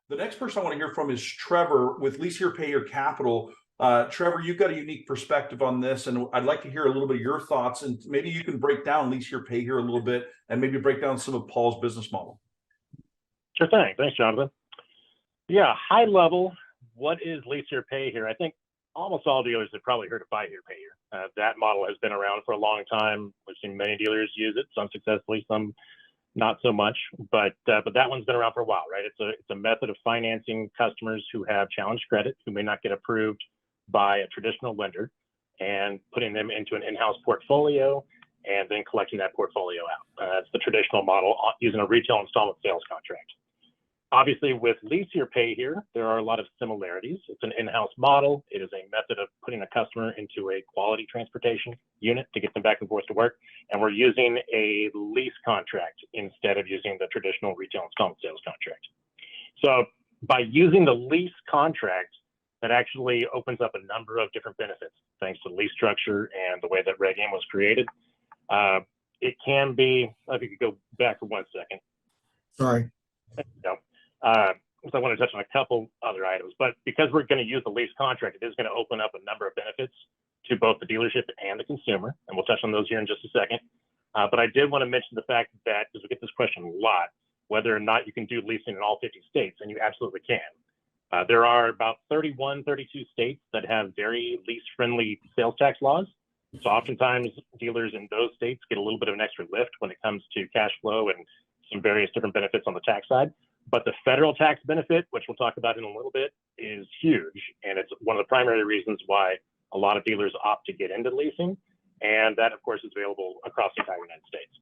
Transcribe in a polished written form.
The next person I want to hear from is Trevor with Lease Here Pay Here Capital. Trevor, you've got a unique perspective on this, and I'd like to hear a little bit of your thoughts, and maybe you can break down Lease Here Pay Here a little bit and maybe break down some of Paul's business model. Sure thing. Thanks, Jonathan. Yeah, high level, what is Lease Here Pay Here? I think almost all dealers have probably heard of Buy Here Pay Here. That model has been around for a long time. We've seen many dealers use it, some successfully, some not so much, but that one's been around for a while, right? It's a method of financing customers who have challenged credit, who may not get approved by a traditional lender, and putting them into an in-house portfolio and then collecting that portfolio out. That's the traditional model using a retail installment sales contract. Obviously, with Lease Here Pay Here, there are a lot of similarities. It's an in-house model. It is a method of putting a customer into a quality transportation unit to get them back and forth to work. And we're using a lease contract instead of using the traditional retail installment sales contract. So by using the lease contract, that actually opens up a number of different benefits, thanks to lease structure and the way that Reg M was created. It can be, if you could go back for 1 second. Sorry. So I want to touch on a couple other items, but because we're going to use the lease contract, it is going to open up a number of benefits to both the dealership and the consumer, and we'll touch on those here in just a second. But I did want to mention the fact that, because we get this question a lot, whether or not you can do leasing in all 50 states, and you absolutely can. There are about 31, 32 states that have very lease-friendly sales tax laws. So oftentimes dealers in those states get a little bit of an extra lift when it comes to cash flow and some various different benefits on the tax side. But the federal tax benefit, which we'll talk about in a little bit, is huge. And it's one of the primary reasons why a lot of dealers opt to get into leasing. And that, of course, is available across the entire United States.